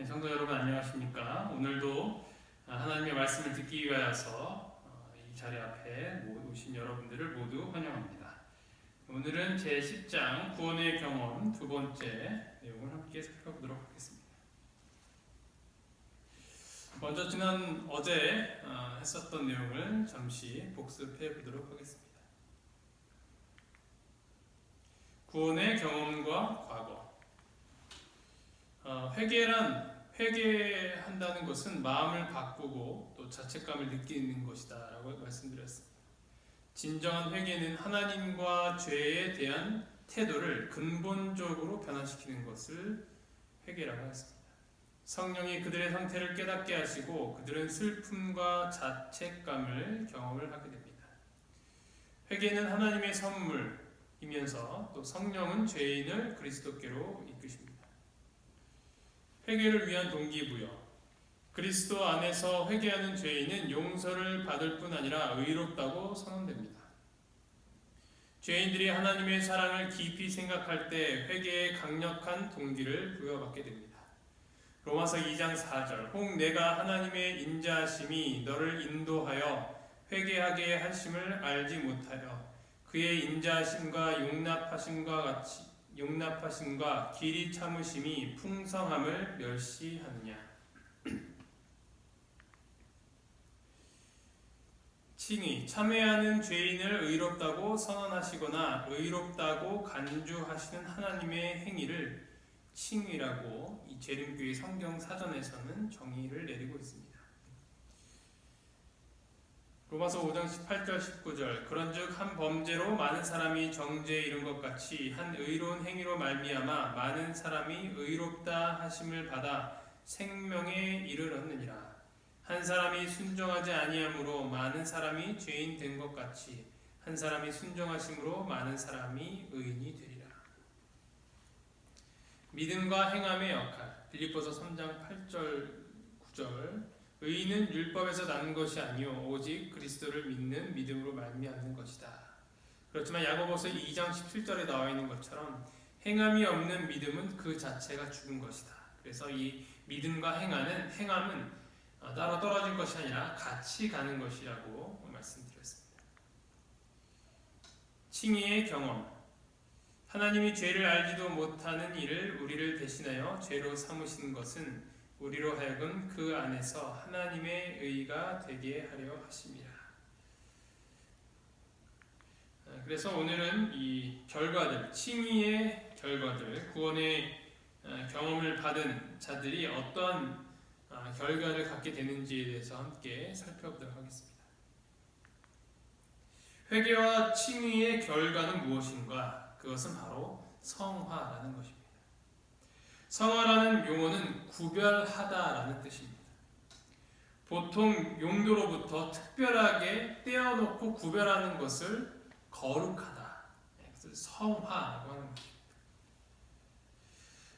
성도 여러분 안녕하십니까? 오늘도 하나님의 말씀을 듣기 위하여서 이 자리 앞에 오신 여러분들을 모두 환영합니다. 오늘은 제10장 구원의 경험 두 번째 내용을 함께 살펴보도록 하겠습니다. 먼저 어제 했었던 내용을 잠시 복습해 보도록 하겠습니다. 구원의 경험과 과거. 회개한다는 것은 마음을 바꾸고 또 자책감을 느끼는 것이다 라고 말씀드렸습니다. 진정한 회개는 하나님과 죄에 대한 태도를 근본적으로 변화시키는 것을 회개라고 했습니다. 성령이 그들의 상태를 깨닫게 하시고 그들은 슬픔과 자책감을 경험을 하게 됩니다. 회개는 하나님의 선물이면서 또 성령은 죄인을 그리스도께로 이끄십니다. 회개를 위한 동기부여. 그리스도 안에서 회개하는 죄인은 용서를 받을 뿐 아니라 의롭다고 선언됩니다. 죄인들이 하나님의 사랑을 깊이 생각할 때 회개의 강력한 동기를 부여받게 됩니다. 로마서 2장 4절 혹 내가 하나님의 인자하심이 너를 인도하여 회개하게 하심을 알지 못하여 그의 인자하심과 용납하심과 길이 참으심이 풍성함을 멸시하느냐. 칭의, 참회하는 죄인을 의롭다고 선언하시거나 의롭다고 간주하시는 하나님의 행위를 칭의라고 이 재림교회 성경 사전에서는 정의를 내리고 있습니다. 로마서 5장 18절 19절 그런즉 한 범죄로 많은 사람이 정죄에 이른 것 같이 한 의로운 행위로 말미암아 많은 사람이 의롭다 하심을 받아 생명에 이르렀느니라. 한 사람이 순종하지 아니함으로 많은 사람이 죄인 된 것 같이 한 사람이 순종하심으로 많은 사람이 의인이 되리라. 믿음과 행함의 역할. 빌립보서 3장 8절 9절 의인은 율법에서 나는 것이 아니요 오직 그리스도를 믿는 믿음으로 말미암는 것이다. 그렇지만 야고보서 2장 17절에 나와 있는 것처럼 행함이 없는 믿음은 그 자체가 죽은 것이다. 그래서 이 믿음과 행함은 따로 떨어진 것이 아니라 같이 가는 것이라고 말씀드렸습니다. 칭의의 경험. 하나님이 죄를 알지도 못하는 일을 우리를 대신하여 죄로 삼으신 것은 우리로 하여금 그 안에서 하나님의 의가 되게 하려 하심이라. 그래서 오늘은 이 결과들, 칭의의 결과들, 구원의 경험을 받은 자들이 어떠한 결과를 갖게 되는지에 대해서 함께 살펴보도록 하겠습니다. 회개와 칭의의 결과는 무엇인가? 그것은 바로 성화라는 것입니다. 성화라는 용어는 구별하다라는 뜻입니다. 보통 용도로부터 특별하게 떼어놓고 구별하는 것을 거룩하다, 그래서 성화라고 하는 것입니다.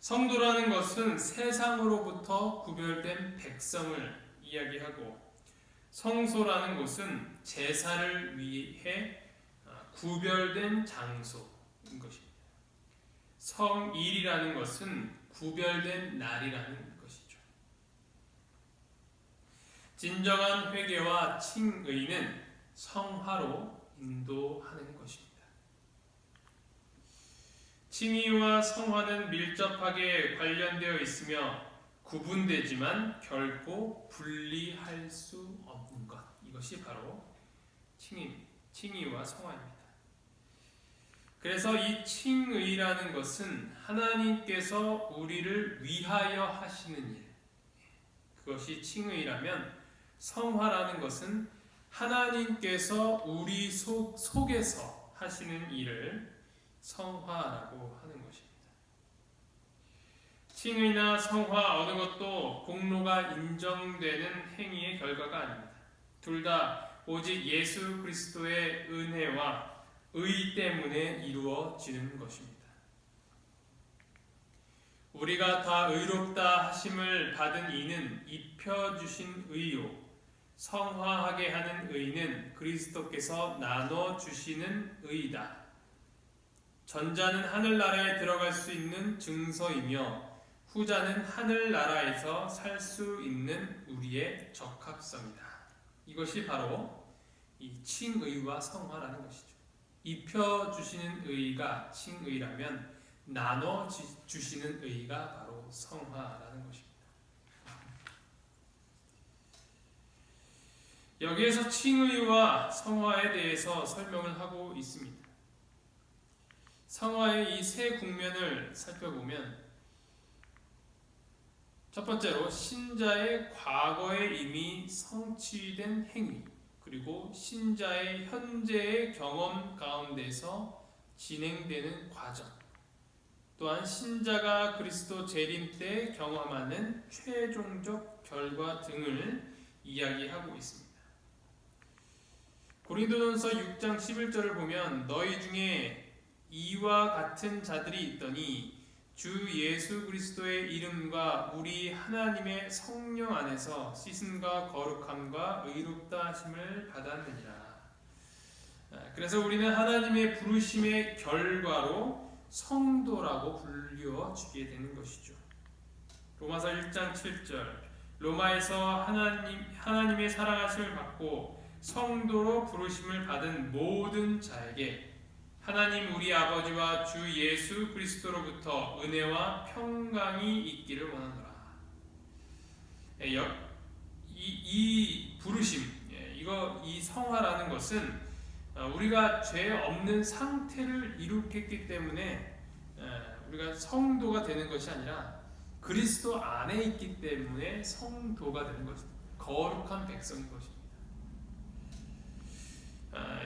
성도라는 것은 세상으로부터 구별된 백성을 이야기하고 성소라는 것은 제사를 위해 구별된 장소인 것입니다. 성일이라는 것은 구별된 날이라는 것이죠. 진정한 회개와 칭의는 성화로 인도하는 것입니다. 칭의와 성화는 밀접하게 관련되어 있으며 구분되지만 결코 분리할 수 없는 것. 이것이 바로 칭의와 성화입니다. 그래서 이 칭의라는 것은 하나님께서 우리를 위하여 하시는 일, 그것이 칭의라면 성화라는 것은 하나님께서 우리 속에서 하시는 일을 성화라고 하는 것입니다. 칭의나 성화 어느 것도 공로가 인정되는 행위의 결과가 아닙니다. 둘 다 오직 예수 그리스도의 은혜와 의 때문에 이루어지는 것입니다. 우리가 다 의롭다 하심을 받은 이는 입혀주신 의요 성화하게 하는 의는 그리스도께서 나눠주시는 의이다. 전자는 하늘나라에 들어갈 수 있는 증서이며 후자는 하늘나라에서 살 수 있는 우리의 적합성이다. 이것이 바로 이 칭의와 성화라는 것이죠. 입혀주시는 의의가 칭의라면 나눠주시는 의의가 바로 성화라는 것입니다. 여기에서 칭의와 성화에 대해서 설명을 하고 있습니다. 성화의 이 세 국면을 살펴보면 첫 번째로 신자의 과거에 이미 성취된 행위, 그리고 신자의 현재의 경험 가운데서 진행되는 과정, 또한 신자가 그리스도 재림 때 경험하는 최종적 결과 등을 이야기하고 있습니다. 고린도전서 6장 11절을 보면 너희 중에 이와 같은 자들이 있더니 주 예수 그리스도의 이름과 우리 하나님의 성령 안에서 씻음과 거룩함과 의롭다 하심을 받았느니라. 그래서 우리는 하나님의 부르심의 결과로 성도라고 불려주게 되는 것이죠. 로마서 1장 7절 로마에서 하나님의 사랑하심을 받고 성도로 부르심을 받은 모든 자에게 하나님 우리 아버지와 주 예수 그리스도로부터 은혜와 평강이 있기를 원하노라. 이 부르심, 이 성화라는 것은 우리가 죄 없는 상태를 이룩했기 때문에 우리가 성도가 되는 것이 아니라 그리스도 안에 있기 때문에 성도가 되는 것입니다. 거룩한 백성인 것입니다.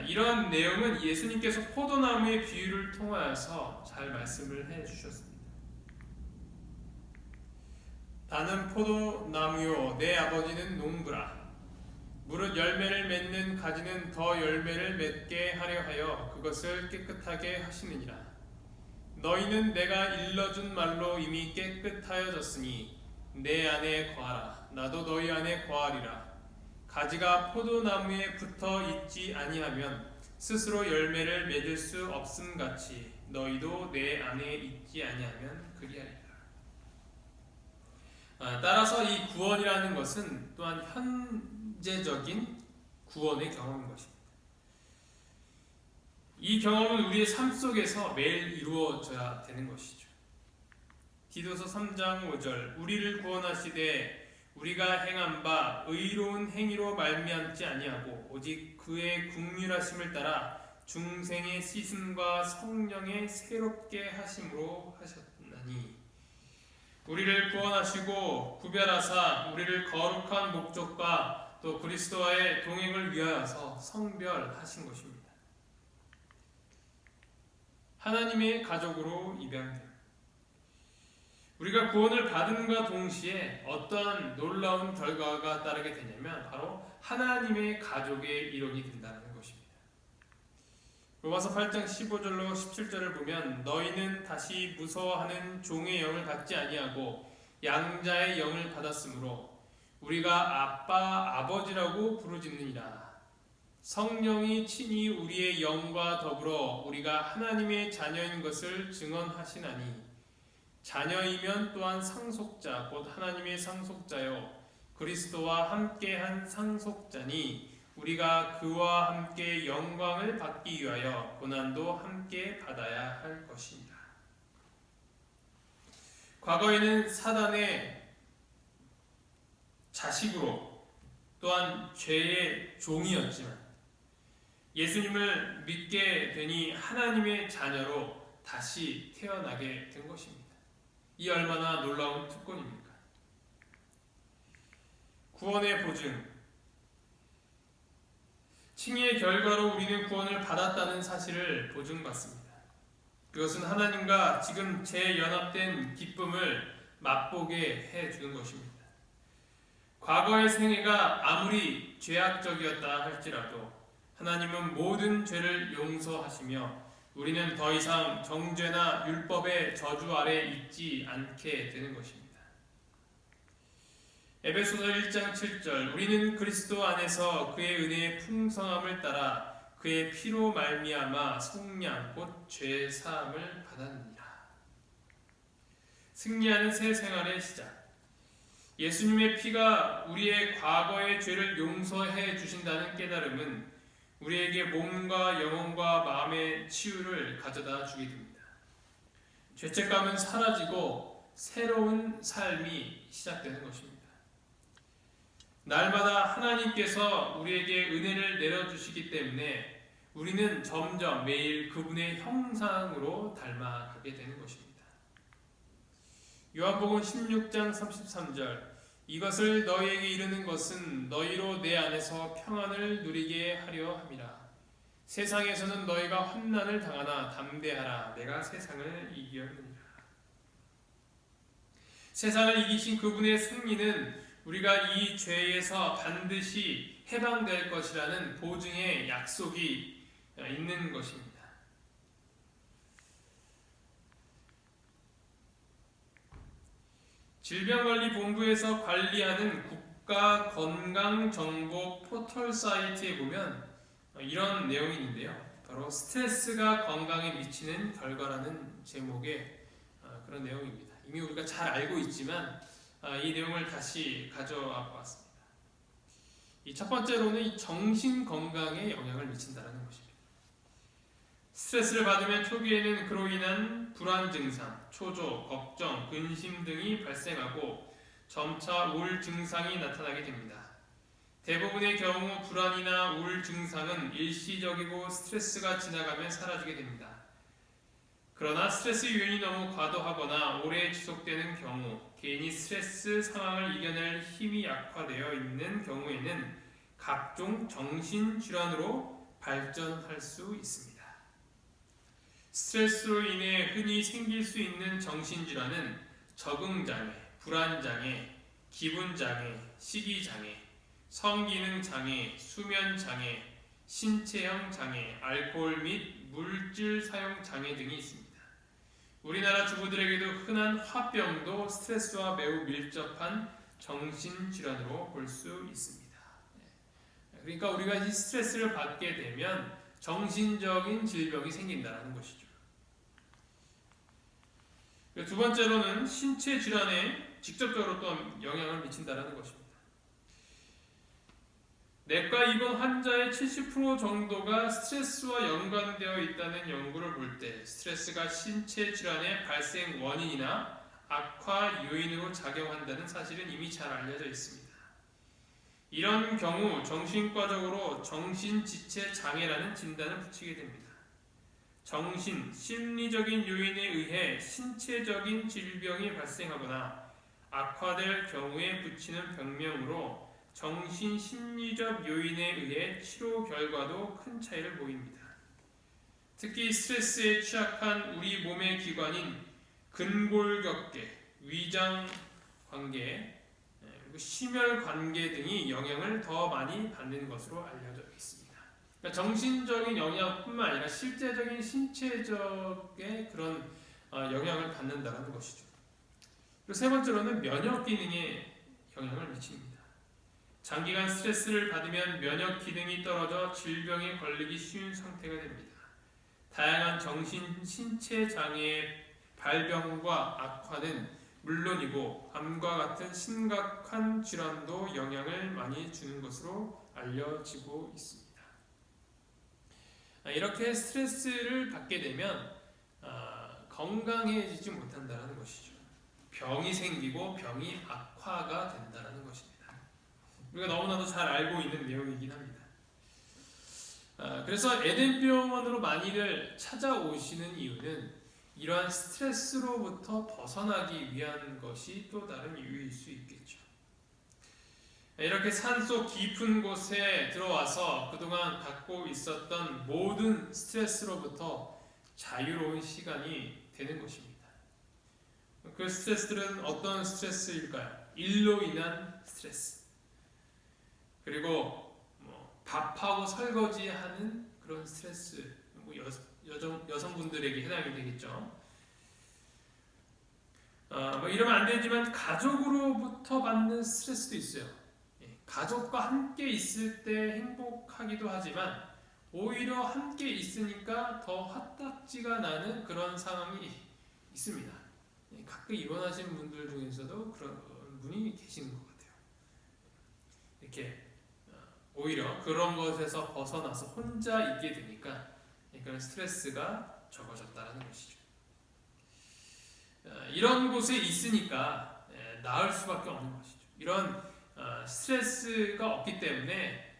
이러한 내용은 예수님께서 포도나무의 비유를 통하여서 잘 말씀을 해주셨습니다. 나는 포도나무요 내 아버지는 농부라. 무릇 열매를 맺는 가지는 더 열매를 맺게 하려 하여 그것을 깨끗하게 하시느니라. 너희는 내가 일러준 말로 이미 깨끗하여졌으니 내 안에 거하라. 나도 너희 안에 거하리라. 가지가 포도나무에 붙어 있지 아니하면 스스로 열매를 맺을 수 없음같이 너희도 내 안에 있지 아니하면 그리하리라. 따라서 이 구원이라는 것은 또한 현재적인 구원의 경험인 것입니다. 이 경험은 우리의 삶 속에서 매일 이루어져야 되는 것이죠. 디도서 3장 5절 우리를 구원하시되 우리가 행한 바 의로운 행위로 말미암지 아니하고 오직 그의 긍휼하심을 따라 중생의 씻음과 성령의 새롭게 하심으로 하셨나니 우리를 구원하시고 구별하사 우리를 거룩한 목적과 또 그리스도와의 동행을 위하여서 성별하신 것입니다. 하나님의 가족으로 입양됨. 우리가 구원을 받음과 동시에 어떠한 놀라운 결과가 따르게 되냐면 바로 하나님의 가족의 일원이 된다는 것입니다. 로마서 8장 15절로 17절을 보면 너희는 다시 무서워하는 종의 영을 받지 아니하고 양자의 영을 받았으므로 우리가 아빠 아버지라고 부르짖느니라. 성령이 친히 우리의 영과 더불어 우리가 하나님의 자녀인 것을 증언하시나니 자녀이면 또한 상속자 곧 하나님의 상속자요 그리스도와 함께한 상속자니 우리가 그와 함께 영광을 받기 위하여 고난도 함께 받아야 할 것입니다. 과거에는 사단의 자식으로 또한 죄의 종이었지만 예수님을 믿게 되니 하나님의 자녀로 다시 태어나게 된 것입니다. 이 얼마나 놀라운 특권입니까? 구원의 보증, 칭의의 결과로 우리는 구원을 받았다는 사실을 보증받습니다. 그것은 하나님과 지금 재연합된 기쁨을 맛보게 해주는 것입니다. 과거의 생애가 아무리 죄악적이었다 할지라도 하나님은 모든 죄를 용서하시며 우리는 더 이상 정죄나 율법의 저주 아래 있지 않게 되는 것입니다. 에베소서 1장 7절 우리는 그리스도 안에서 그의 은혜의 풍성함을 따라 그의 피로 말미암아 속량 곧 죄 사함을 받았느니라. 승리하는 새 생활의 시작. 예수님의 피가 우리의 과거의 죄를 용서해 주신다는 깨달음은 우리에게 몸과 영혼과 마음의 치유를 가져다 주게 됩니다. 죄책감은 사라지고 새로운 삶이 시작되는 것입니다. 날마다 하나님께서 우리에게 은혜를 내려주시기 때문에 우리는 점점 매일 그분의 형상으로 닮아가게 되는 것입니다. 요한복음 16장 33절 이것을 너희에게 이르는 것은 너희로 내 안에서 평안을 누리게 하려 함이라. 세상에서는 너희가 환난을 당하나 담대하라. 내가 세상을 이겼느니라. 세상을 이기신 그분의 승리는 우리가 이 죄에서 반드시 해방될 것이라는 보증의 약속이 있는 것입니다. 질병관리본부에서 관리하는 국가건강정보 포털 사이트에 보면 이런 내용이 있는데요. 바로 스트레스가 건강에 미치는 결과라는 제목의 그런 내용입니다. 이미 우리가 잘 알고 있지만 이 내용을 다시 가져와 보았습니다. 이 첫 번째로는 정신 건강에 영향을 미친다는 것입니다. 스트레스를 받으면 초기에는 그로 인한 불안 증상, 초조, 걱정, 근심 등이 발생하고 점차 우울 증상이 나타나게 됩니다. 대부분의 경우 불안이나 우울 증상은 일시적이고 스트레스가 지나가면 사라지게 됩니다. 그러나 스트레스 요인이 너무 과도하거나 오래 지속되는 경우, 개인이 스트레스 상황을 이겨낼 힘이 약화되어 있는 경우에는 각종 정신질환으로 발전할 수 있습니다. 스트레스로 인해 흔히 생길 수 있는 정신질환은 적응장애, 불안장애, 기분장애, 식이장애, 성기능장애, 수면장애, 신체형 장애, 알코올 및 물질 사용 장애 등이 있습니다. 우리나라 주부들에게도 흔한 화병도 스트레스와 매우 밀접한 정신질환으로 볼 수 있습니다. 그러니까 우리가 이 스트레스를 받게 되면 정신적인 질병이 생긴다는 것이죠. 두 번째로는 신체 질환에 직접적으로 또 영향을 미친다는 것입니다. 내과 입원 환자의 70% 정도가 스트레스와 연관되어 있다는 연구를 볼 때 스트레스가 신체 질환의 발생 원인이나 악화 요인으로 작용한다는 사실은 이미 잘 알려져 있습니다. 이런 경우 정신과적으로 정신지체 장애라는 진단을 붙이게 됩니다. 정신, 심리적인 요인에 의해 신체적인 질병이 발생하거나 악화될 경우에 붙이는 병명으로 정신 심리적 요인에 의해 치료 결과도 큰 차이를 보입니다. 특히 스트레스에 취약한 우리 몸의 기관인 근골격계, 위장관계, 그리고 심혈관계 등이 영향을 더 많이 받는 것으로 알려져 있습니다. 그러니까 정신적인 영향뿐만 아니라 실제적인 신체적인 그런 영향을 받는다는 것이죠. 그리고 세 번째로는 면역 기능에 영향을 미칩니다. 장기간 스트레스를 받으면 면역 기능이 떨어져 질병에 걸리기 쉬운 상태가 됩니다. 다양한 정신, 신체 장애의 발병과 악화는 물론이고 암과 같은 심각한 질환도 영향을 많이 주는 것으로 알려지고 있습니다. 이렇게 스트레스를 받게 되면 건강해지지 못한다는 것이죠. 병이 생기고 병이 악화가 된다는 것입니다. 우리가 너무나도 잘 알고 있는 내용이긴 합니다. 그래서 에덴병원으로 많이들 찾아오시는 이유는 이러한 스트레스로부터 벗어나기 위한 것이 또 다른 이유일 수 있겠죠. 이렇게 산속 깊은 곳에 들어와서 그동안 갖고 있었던 모든 스트레스로부터 자유로운 시간이 되는 것입니다. 그 스트레스들은 어떤 스트레스일까요? 일로 인한 스트레스, 그리고 밥하고 설거지하는 그런 스트레스, 여성분들에게 해당이 되겠죠. 이러면 안 되지만 가족으로부터 받는 스트레스도 있어요. 가족과 함께 있을 때 행복하기도 하지만 오히려 함께 있으니까 더 화딱지가 나는 그런 상황이 있습니다. 가끔 입원하신 분들 중에서도 그런 분이 계시는 것 같아요. 이렇게 오히려 그런 것에서 벗어나서 혼자 있게 되니까 그런 스트레스가 적어졌다는 것이죠. 이런 곳에 있으니까 나을 수밖에 없는 것이죠. 이런 스트레스가 없기 때문에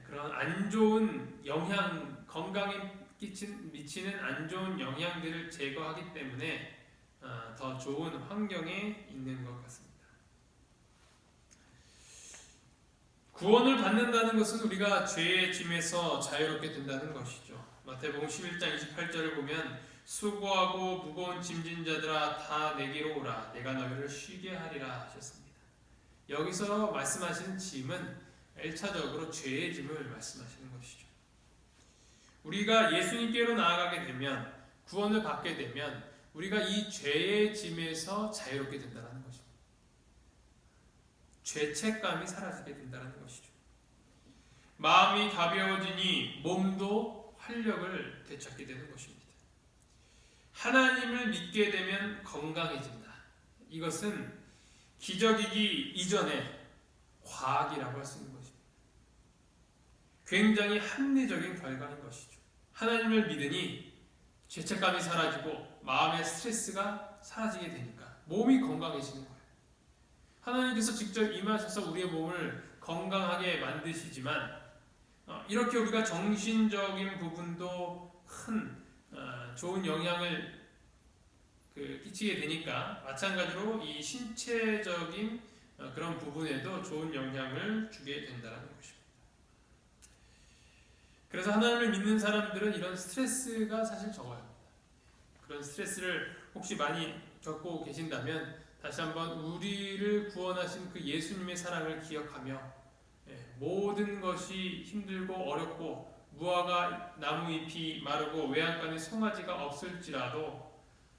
그런 안 좋은 영향, 건강에 미치는 안 좋은 영향들을 제거하기 때문에 더 좋은 환경에 있는 것 같습니다. 구원을 받는다는 것은 우리가 죄의 짐에서 자유롭게 된다는 것이죠. 마태복음 11장 28절을 보면 수고하고 무거운 짐진 자들아 다 내게로 오라 내가 너희를 쉬게 하리라 하셨습니다. 여기서 말씀하시는 짐은 1차적으로 죄의 짐을 말씀하시는 것이죠. 우리가 예수님께로 나아가게 되면, 구원을 받게 되면 우리가 이 죄의 짐에서 자유롭게 된다는 것입니다. 죄책감이 사라지게 된다는 것이죠. 마음이 가벼워지니 몸도 활력을 되찾게 되는 것입니다. 하나님을 믿게 되면 건강해진다. 이것은 기적이기 이전에 과학이라고 할 수 있는 것입니다. 굉장히 합리적인 결과인 것이죠. 하나님을 믿으니 죄책감이 사라지고 마음의 스트레스가 사라지게 되니까 몸이 건강해지는 거예요. 하나님께서 직접 임하셔서 우리의 몸을 건강하게 만드시지만 이렇게 우리가 정신적인 부분도 큰 좋은 영향을 끼치게 되니까 마찬가지로 이 신체적인 그런 부분에도 좋은 영향을 주게 된다는 것입니다. 그래서 하나님을 믿는 사람들은 이런 스트레스가 사실 적어요. 그런 스트레스를 혹시 많이 겪고 계신다면 다시 한번 우리를 구원하신 그 예수님의 사랑을 기억하며 모든 것이 힘들고 어렵고 무화과 나무잎이 마르고 외양간에 송아지가 없을지라도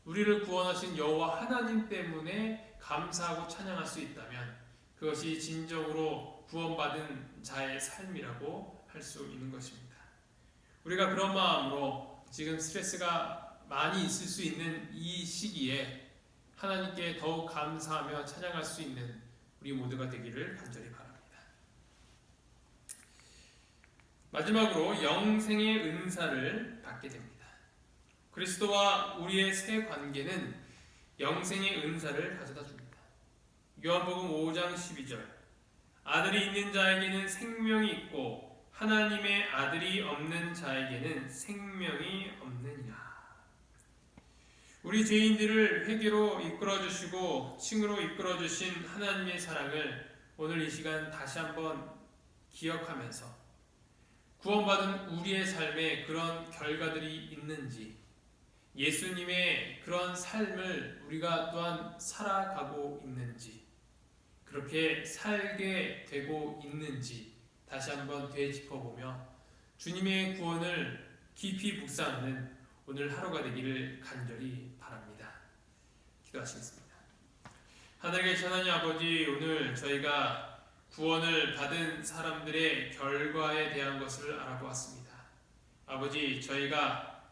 우리를 구원하신 여호와 하나님 때문에 감사하고 찬양할 수 있다면 그것이 진정으로 구원받은 자의 삶이라고 할 수 있는 것입니다. 우리가 그런 마음으로 지금 스트레스가 많이 있을 수 있는 이 시기에 하나님께 더욱 감사하며 찬양할 수 있는 우리 모두가 되기를 간절히 바랍니다. 마지막으로 영생의 은사를 받게 됩니다. 그리스도와 우리의 새 관계는 영생의 은사를 가져다 줍니다. 요한복음 5장 12절 아들이 있는 자에게는 생명이 있고 하나님의 아들이 없는 자에게는 생명이 없느니라. 우리 죄인들을 회개로 이끌어주시고 칭으로 이끌어주신 하나님의 사랑을 오늘 이 시간 다시 한번 기억하면서 구원받은 우리의 삶에 그런 결과들이 있는지, 예수님의 그런 삶을 우리가 또한 살아가고 있는지, 그렇게 살게 되고 있는지 다시 한번 되짚어보며 주님의 구원을 깊이 묵상하는 오늘 하루가 되기를 간절히 바랍니다. 기도하시겠습니다. 하늘에 계신 하나님 아버지, 오늘 저희가 구원을 받은 사람들의 결과에 대한 것을 알아보았습니다. 아버지, 저희가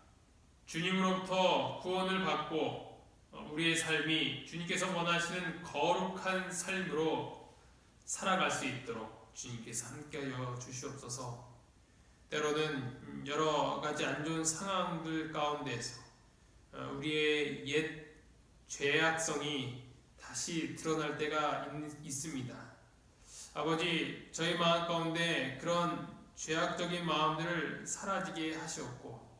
주님으로부터 구원을 받고 우리의 삶이 주님께서 원하시는 거룩한 삶으로 살아갈 수 있도록 주님께서 함께하여 주시옵소서. 때로는 여러 가지 안 좋은 상황들 가운데서 우리의 옛 죄악성이 다시 드러날 때가 있습니다. 아버지, 저희 마음 가운데 그런 죄악적인 마음들을 사라지게 하시옵고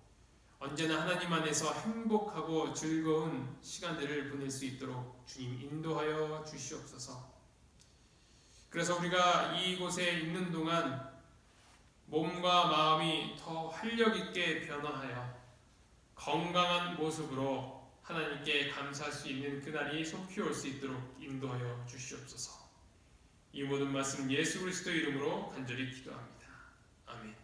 언제나 하나님 안에서 행복하고 즐거운 시간들을 보낼 수 있도록 주님 인도하여 주시옵소서. 그래서 우리가 이곳에 있는 동안 몸과 마음이 더 활력 있게 변화하여 건강한 모습으로 하나님께 감사할 수 있는 그날이 속히 올 수 있도록 인도하여 주시옵소서. 이 모든 말씀 예수 그리스도의 이름으로 간절히 기도합니다. 아멘.